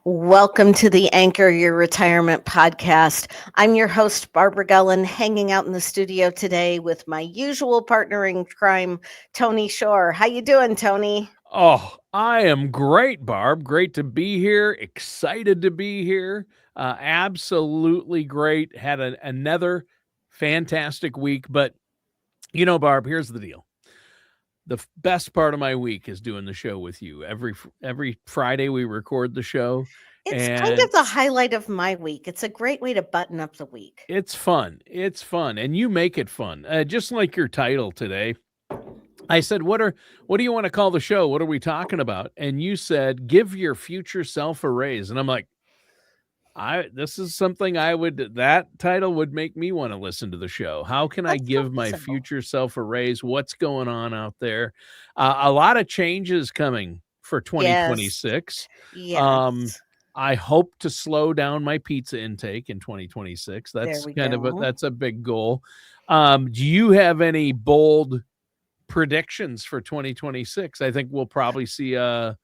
Welcome to the Anchor Your Retirement podcast. I'm your host, Barbara Gullen, hanging out in the studio today with my usual partner in crime, Tony Shore. How you doing, Tony? Oh, I am great, Barb. Great to be here. Excited to be here. Absolutely great. Had another fantastic week. But, Barb, here's the deal. The best part of my week is doing the show with you. Every Friday we record the show, It's kind and of the highlight of my week. It's a great way to button up the week. it's fun. It's fun, and you make it fun. Just like your title today. I said, what do you want to call the show? What are we talking about? And you said, give your future self a raise. And I'm like, this is something that title would make me want to listen to the show. How can I That's so give my simple. future self a raise? What's going on out there? A lot of changes coming for Yes. 2026. Um, Yes. I hope to slow down my pizza intake in 2026. There That's we kind of go. that's a big goal. Do you have any bold predictions for 2026? I think we'll probably see a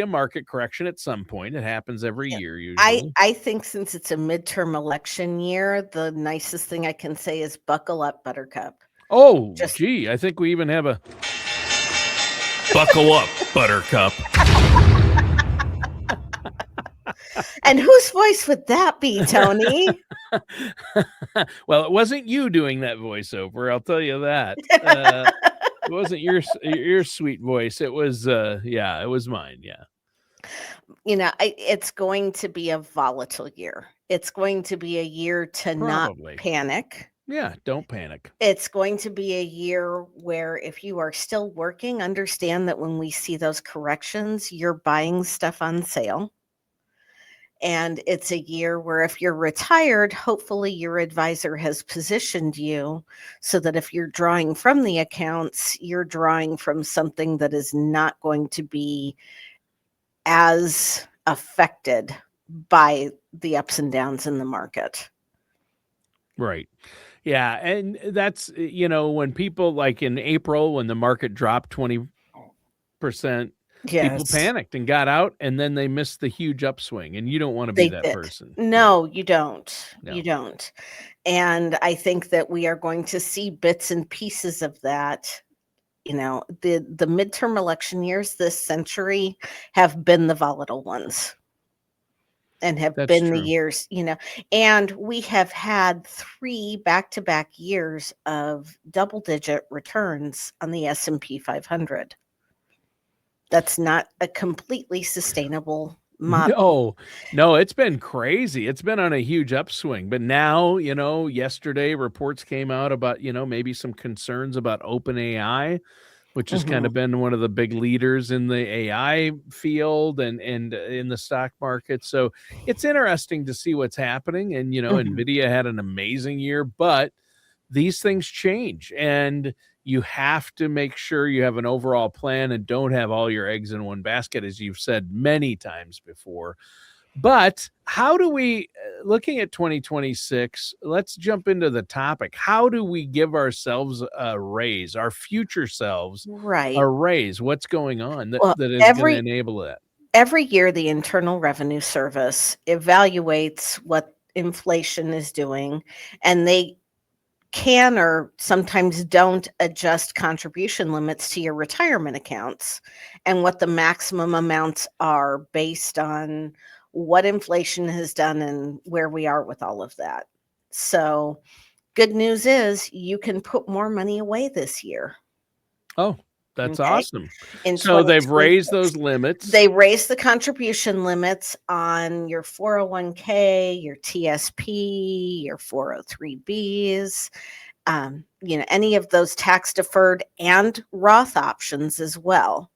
market correction at some point. It happens every Yeah. year I, usually. I think since it's a midterm election year, the nicest thing I can say is buckle up, Buttercup. Oh, Just gee, I think we even have a buckle up, Buttercup. And whose voice would that be, Tony? Well, it wasn't you doing that voiceover, I'll tell you that. It wasn't your sweet voice. It was it was mine. Yeah. It's going to be a volatile year. It's going to be a year to not Probably. panic. Yeah, don't panic. It's going to be a year where if you are still working, understand that when we see those corrections, you're buying stuff on sale. And it's a year where if you're retired, hopefully your advisor has positioned you so that if you're drawing from the accounts, you're drawing from something that is not going to be as affected by the ups and downs in the market. Right. Yeah, and that's when people like in April when the market dropped 20%, people Yes, panicked and got out and then they missed the huge upswing and you don't want to be they that did. person. No. No, you don't. You No. don't. And I think that we are going to see bits and pieces of that. The midterm election years this century have been the volatile ones and have That's been the true. years, and we have had 3 back-to-back years of double-digit returns on the S&P 500. That's not a completely sustainable model. No. No, it's been crazy. It's been on a huge upswing. But now, yesterday reports came out about, maybe some concerns about OpenAI, which has kind Mhm, of been one of the big leaders in the AI field and in the stock market. So it's interesting to see what's happening. And mhm. Nvidia had an amazing year, but these things change, and you have to make sure you have an overall plan and don't have all your eggs in one basket, as you've said many times before. But how do we, looking at 2026, let's jump into the topic. How do we give ourselves a raise, our future selves Right. a raise? What's going on that, Well, that is going to every enable that? every year, the Internal Revenue Service evaluates what inflation is doing, and they can or sometimes don't adjust contribution limits to your retirement accounts and what the maximum amounts are based on what inflation has done and where we are with all of that. So, good news is you can put more money away this year. Oh, that's Okay. awesome. In So they've raised 2026, those limits. they raise the contribution limits on your 401k, your TSP, your 403bs, any of those tax deferred and Roth options as well.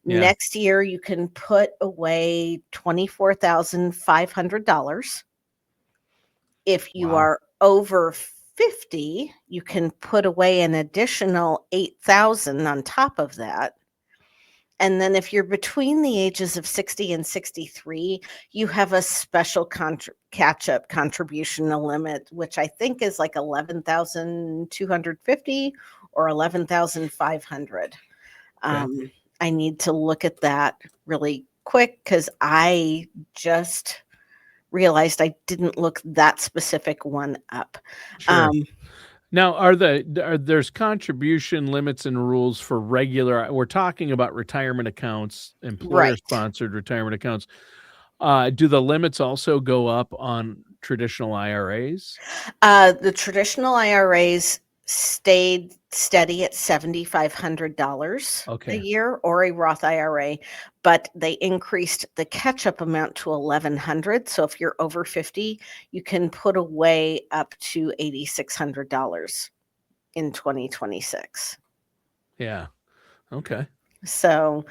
Yeah. Next year, you can put away $24,500. If you Wow. are over 50, you can put away an additional 8,000 on top of that. And then if you're between the ages of 60 and 63, you have a special catch-up contribution limit, which I think is like 11,250 or 11,500. Okay. I need to look at that really quick because I just realized I didn't look that specific one up. Sure. Now, there's contribution limits and rules for regular, we're talking about retirement accounts, Right. employer-sponsored retirement accounts. Do the limits also go up on traditional IRAs? The traditional IRAs stayed steady at $7,500 a Okay. year, or a Roth IRA, but they increased the catch-up amount to 1,100. So if you're over 50, you can put away up to $8,600 in 2026. Yeah. Okay. So,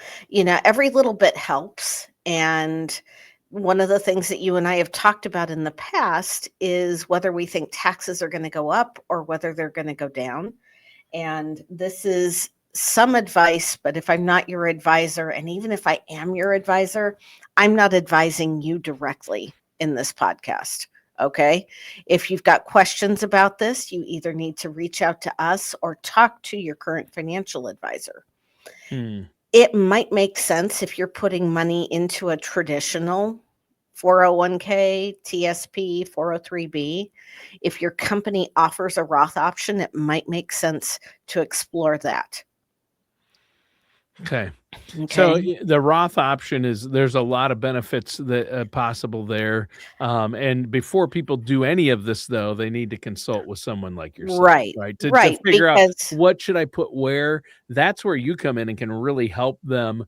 every little bit helps. And one of the things that you and I have talked about in the past is whether we think taxes are going to go up or whether they're going to go down. And this is some advice, but if I'm not your advisor, and even if I am your advisor, I'm not advising you directly in this podcast. Okay. If you've got questions about this, you either need to reach out to us or talk to your current financial advisor. Hmm. It might make sense if you're putting money into a traditional 401k, TSP, 403b. If your company offers a Roth option, it might make sense to explore that. Okay. So Okay. the Roth option there's a lot of benefits that possible there. And before people do any of this, though, they need to consult with someone like yourself, Right. right? To Right. figure out Because what should I put where. That's where you come in and can really help them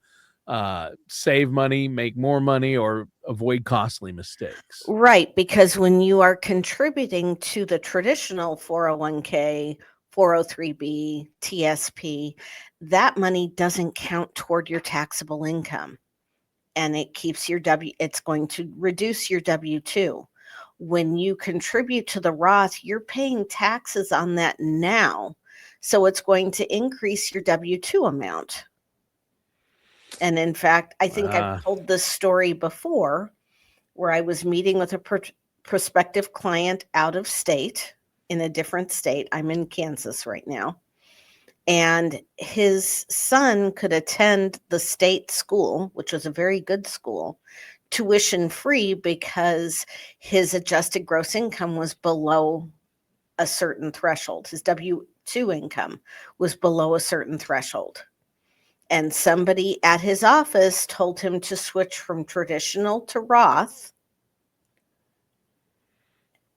save money, make more money, or avoid costly mistakes. Right, because when you are contributing to the traditional 401k, 403b, TSP, that money doesn't count toward your taxable income. And it keeps it's going to reduce your W-2. When you contribute to the Roth, you're paying taxes on that now. So it's going to increase your W-2 amount. And in fact, I think I've Uh, told this story before where I was meeting with a prospective client out of state, in a different state. I'm in Kansas right now. And his son could attend the state school, which was a very good school, tuition free because his adjusted gross income was below a certain threshold. His W-2 income was below a certain threshold. And somebody at his office told him to switch from traditional to Roth,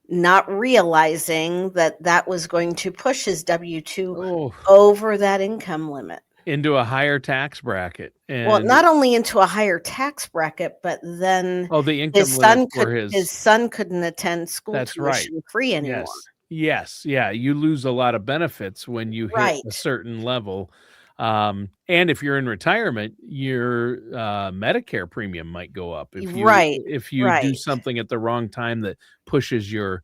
not realizing that that was going to push his W-2 oh, over that income limit. into a higher tax bracket. Well, And not only into a higher tax bracket, but then oh, the income limit for his his. son couldn't attend school That's right. tuition free anymore. Yes. Yes. Yeah, you lose a lot of benefits when you hit a Right. certain level. And if you're in retirement, your Medicare premium might go up Right. if you do Right. something at the wrong time that pushes your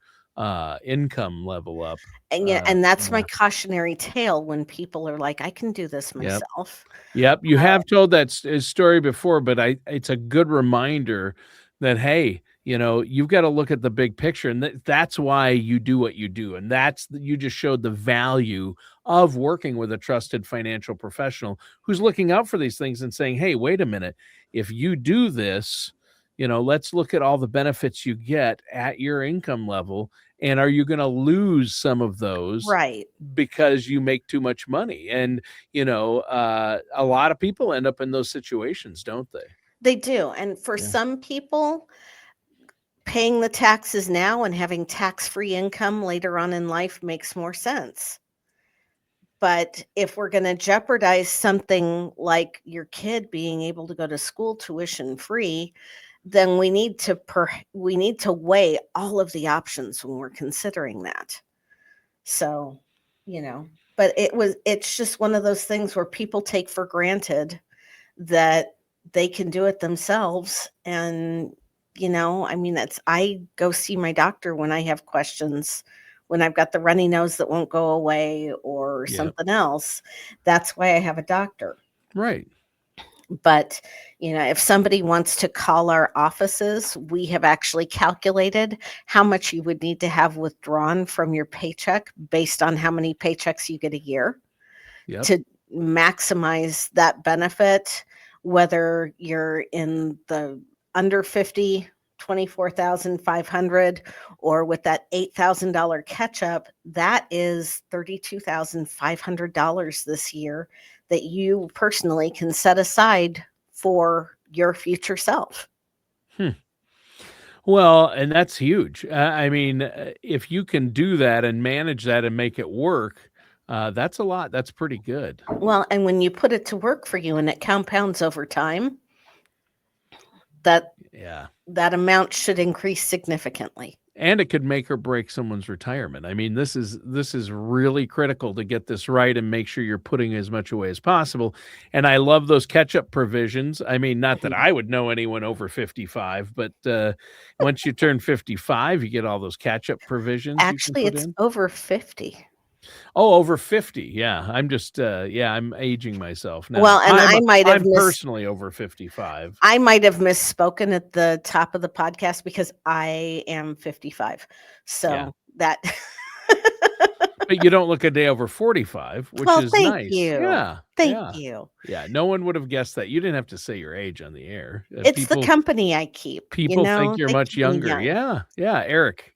income level up. And yeah, and that's my cautionary tale when people are like, I can do this Yep. myself. Yep, you Uh, have told that story before, but it's a good reminder that, hey, you've gotta look at the big picture, and that's why you do what you do, and you just showed the value of working with a trusted financial professional who's looking out for these things and saying, "Hey, wait a minute. If you do this, let's look at all the benefits you get at your income level, and are you gonna lose some of those right. because you make too much money?" And a lot of people end up in those situations, don't they? They do. And for Yeah. some people, paying the taxes now and having tax-free income later on in life makes more sense. But if we're going to jeopardize something like your kid being able to go to school tuition free, then we need to weigh all of the options when we're considering that. So, you know, but it's just one of those things where people take for granted that they can do it themselves. And, I mean, I go see my doctor when I have questions, when I've got the runny nose that won't go away or Yep. something else. That's why I have a doctor. Right. But, if somebody wants to call our offices, we have actually calculated how much you would need to have withdrawn from your paycheck based on how many paychecks you get a year Yep. to maximize that benefit whether you're in the under 50, 24,500, or with that $8,000 catch up, that is $32,500 this year that you personally can set aside for your future self. Hmm. Well, and that's huge. I mean, if you can do that and manage that and make it work, that's a lot. That's pretty good. Well, and when you put it to work for you and it compounds over time, that Yeah. that amount should increase significantly. And it could make or break someone's retirement. I mean, this is really critical to get this right and make sure you're putting as much away as possible. And I love those catch-up provisions. I mean, not that Mhm. I would know anyone over 55, but once you turn 55, you get all those catch-up provisions you can Actually, put it's in. over 50. Oh, over 50. Yeah. I'm just yeah, I'm aging myself now. Well, and I'm personally over 55. I might have misspoken at the top of the podcast because I am 55. Yeah. So that But you don't look a day over 45, which Well, is thank nice. you. Yeah. Thank Yeah. you. Yeah, no one would have guessed that. You didn't have to say your age on the air. It's the company I keep, People think you're they much keep me younger. young. Yeah, yeah, Eric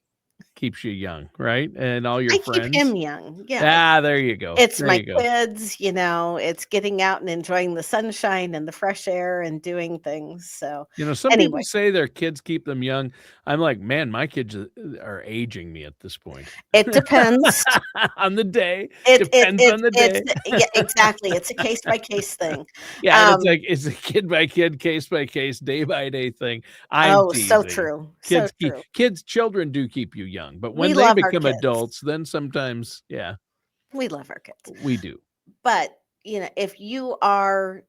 keeps you young, right? And all your I keep friends. him young, yes. Ah, there you go. It's There my you go. kids, it's getting out and enjoying the sunshine and the fresh air and doing things, so, You know, some people anyway, say their kids keep them young. I'm like, "Man, my kids are aging me at this point." it depends. On the day. It Depends it on the it's day. yeah, exactly, it's a case by case thing. Yeah, and it's Um, like it's a kid by kid, case by case, day by day thing. I'm oh, so teasing. true, so true. Children do keep you young, but We when they love our become kids. adults, then sometimes, yeah, We love our kids. we do. But, if you are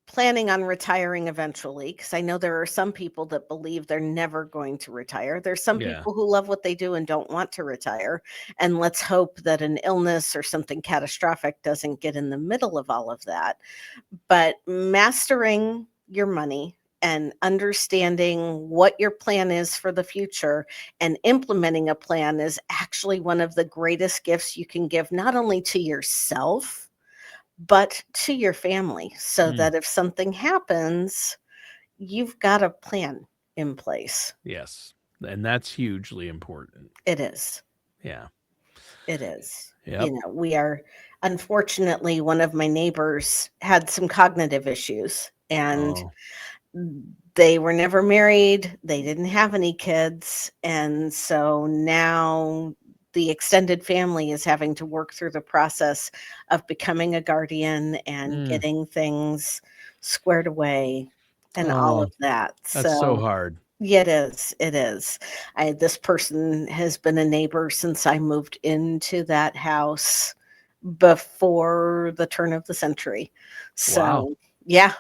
planning on retiring eventually, because I know there are some people that believe they're never going to retire. There's some Yeah. people who love what they do and don't want to retire. And let's hope that an illness or something catastrophic doesn't get in the middle of all of that. But mastering your money and understanding what your plan is for the future and implementing a plan is actually one of the greatest gifts you can give, not only to yourself but to your family, so Mm, that if something happens, you've got a plan in place. yes, and that's hugely important. It is. Yeah. It is. Yep. We are unfortunately, one of my neighbors had some cognitive issues, and Oh, they were never married, they didn't have any kids, and so now the extended family is having to work through the process of becoming a guardian and mm. getting things squared away and all Oh, of that. that's so So, hard. yeah, it is. It is. This person has been a neighbor since I moved into that house before the turn of the century. Wow. So, yeah,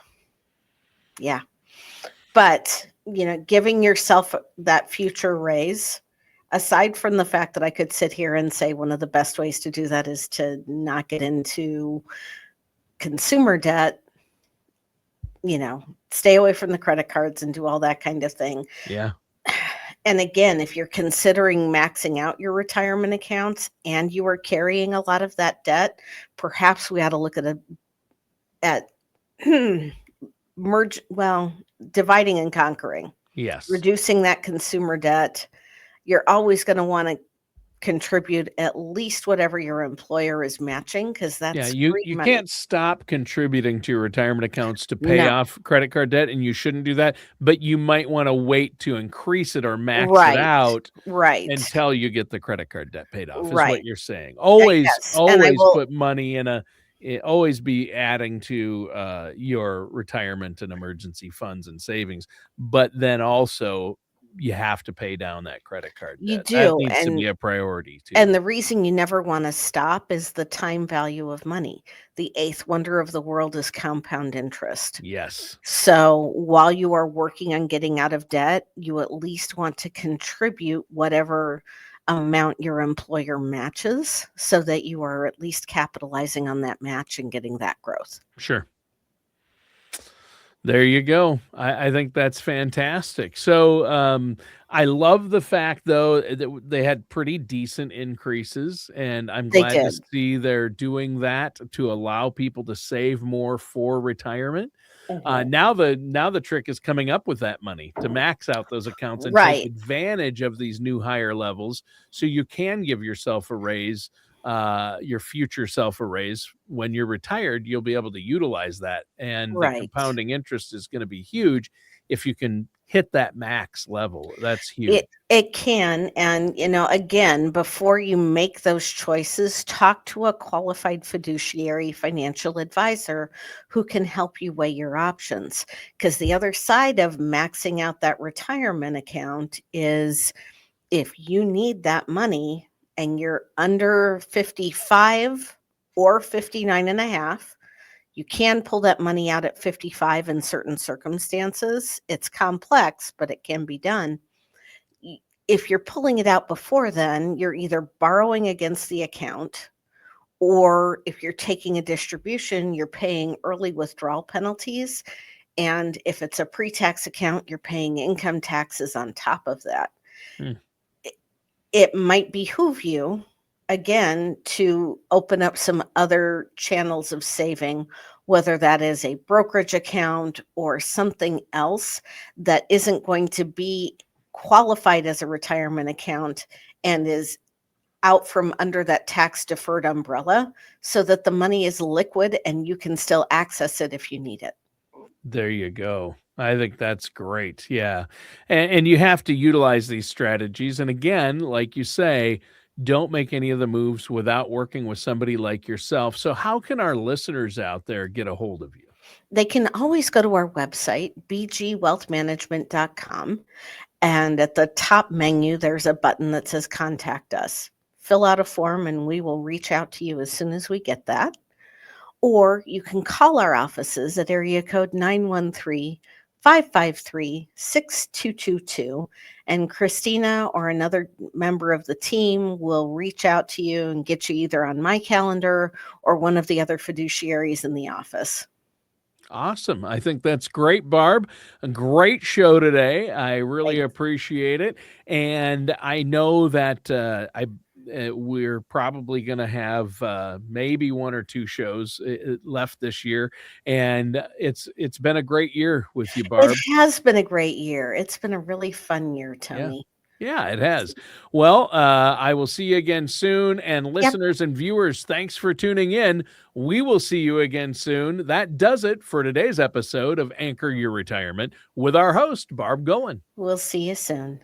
yeah. But, giving yourself that future raise, aside from the fact that I could sit here and say one of the best ways to do that is to not get into consumer debt, stay away from the credit cards and do all that kind of thing. Yeah. And again, if you're considering maxing out your retirement accounts and you are carrying a lot of that debt, perhaps we ought to look at dividing and conquering, Yes. reducing that consumer debt. You're always going to want to contribute at least whatever your employer is matching, because Yeah, that's you free you money. can't stop contributing to your retirement accounts to pay No. off credit card debt, and you shouldn't do that, but you might wanna wait to increase it or max it Right. out Right. until you get the credit card debt paid off is what Right. you're saying. Always Yes. And I always will put money in always be adding to, your retirement and emergency funds and savings, but then also you have to pay down that credit card you debt. That do. needs to And be a priority And too. the reason you never wanna stop is the time value of money. The eighth wonder of the world is compound interest. Yes. So, while you are working on getting out of debt, you at least want to contribute whatever amount your employer matches so that you are at least capitalizing on that match and getting that growth. Sure. There you go. I think that's fantastic. So, I love the fact though that they had pretty decent increases, and I'm They glad to did. see they're doing that to allow people to save more for retirement. Mhm. Now the trick is coming up with that money to max out those accounts and take Right. advantage of these new higher levels, so you can give yourself a raise, your future self a raise. When you're retired, you'll be able to utilize that, and the Right. compounding interest is going to be huge if you can hit that max level. That's huge. It can, and, again, before you make those choices, talk to a qualified fiduciary financial advisor who can help you weigh your options. Because the other side of maxing out that retirement account is if you need that money and you're under 55 or 59 and a half, you can pull that money out at 55 in certain circumstances. It's complex, but it can be done. Y- If you're pulling it out before then, you're either borrowing against the account, or if you're taking a distribution, you're paying early withdrawal penalties. And if it's a pre tax account, you're paying income taxes on top of that. Hmm. It might behoove you, again, to open up some other channels of saving, whether that is a brokerage account or something else that isn't going to be qualified as a retirement account and is out from under that tax deferred umbrella, so that the money is liquid and you can still access it if you need it. There you go. I think that's great. Yeah. And you have to utilize these strategies. And again, like you say, don't make any of the moves without working with somebody like yourself. So, how can our listeners out there get a hold of you? They can always go to our website, bgwealthmanagement.com. And at the top menu, there's a button that says Contact Us. Fill out a form and we will reach out to you as soon as we get that. Or you can call our offices at area code 913-553-6222. And Christina or another member of the team will reach out to you and get you either on my calendar or one of the other fiduciaries in the office. Awesome. I think that's great, Barb. A great show today. I really Thanks. appreciate it. And I know that we're probably going to have maybe one or two shows left this year, and it's been a great year with you, It Barb. has been a great year. It's been a really fun year, Yeah. Tony. Yeah, it has. Well, I will see you again soon. And Yep. listeners and viewers, thanks for tuning in. We will see you again soon. That does it for today's episode of Anchor Your Retirement with our host, Barb Goen. We'll see you soon.